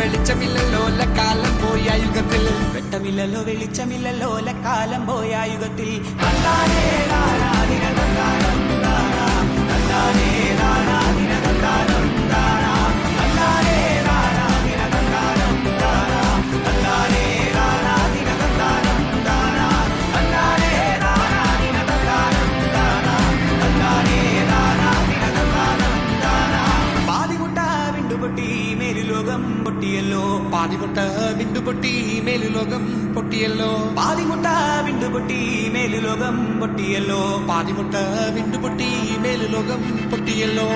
വെളിച്ചമില്ലല്ലോ കാലം പോയ യുഗത്തിൽ വെട്ടമില്ലല്ലോ വെളിച്ചമില്ലല്ലോ കാലം പോയ യുഗത്തിൽ പാതിമുട്ട വിണ്ടുപൊട്ടി മേലുലോകം പൊട്ടിയല്ലോ പാതിമുട്ട വിണ്ടുപൊട്ടി മേലുലോകം പൊട്ടിയല്ലോ പാതിമുട്ട വിണ്ടുപൊട്ടി മേലുലോകം പൊട്ടിയല്ലോ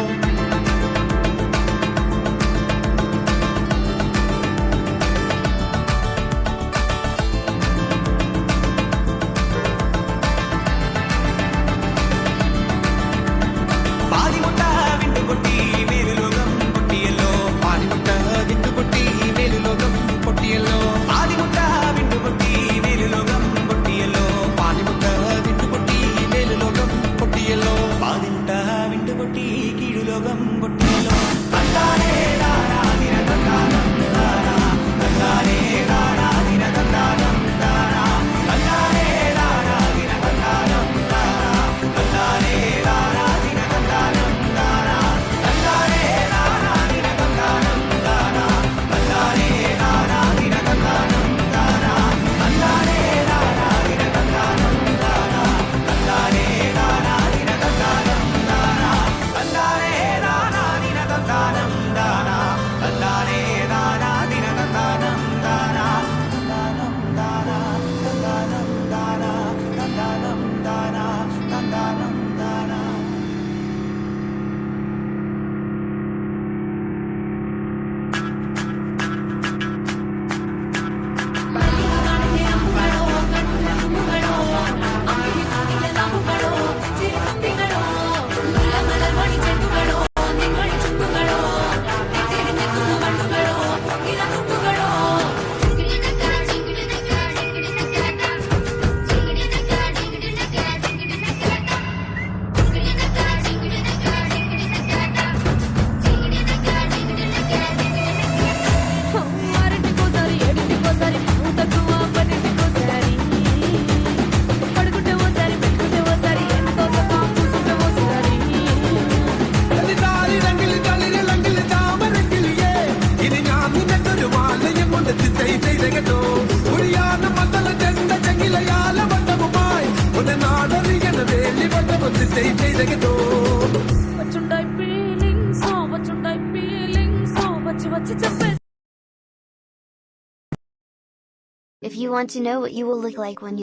If you want to know what you will look like when you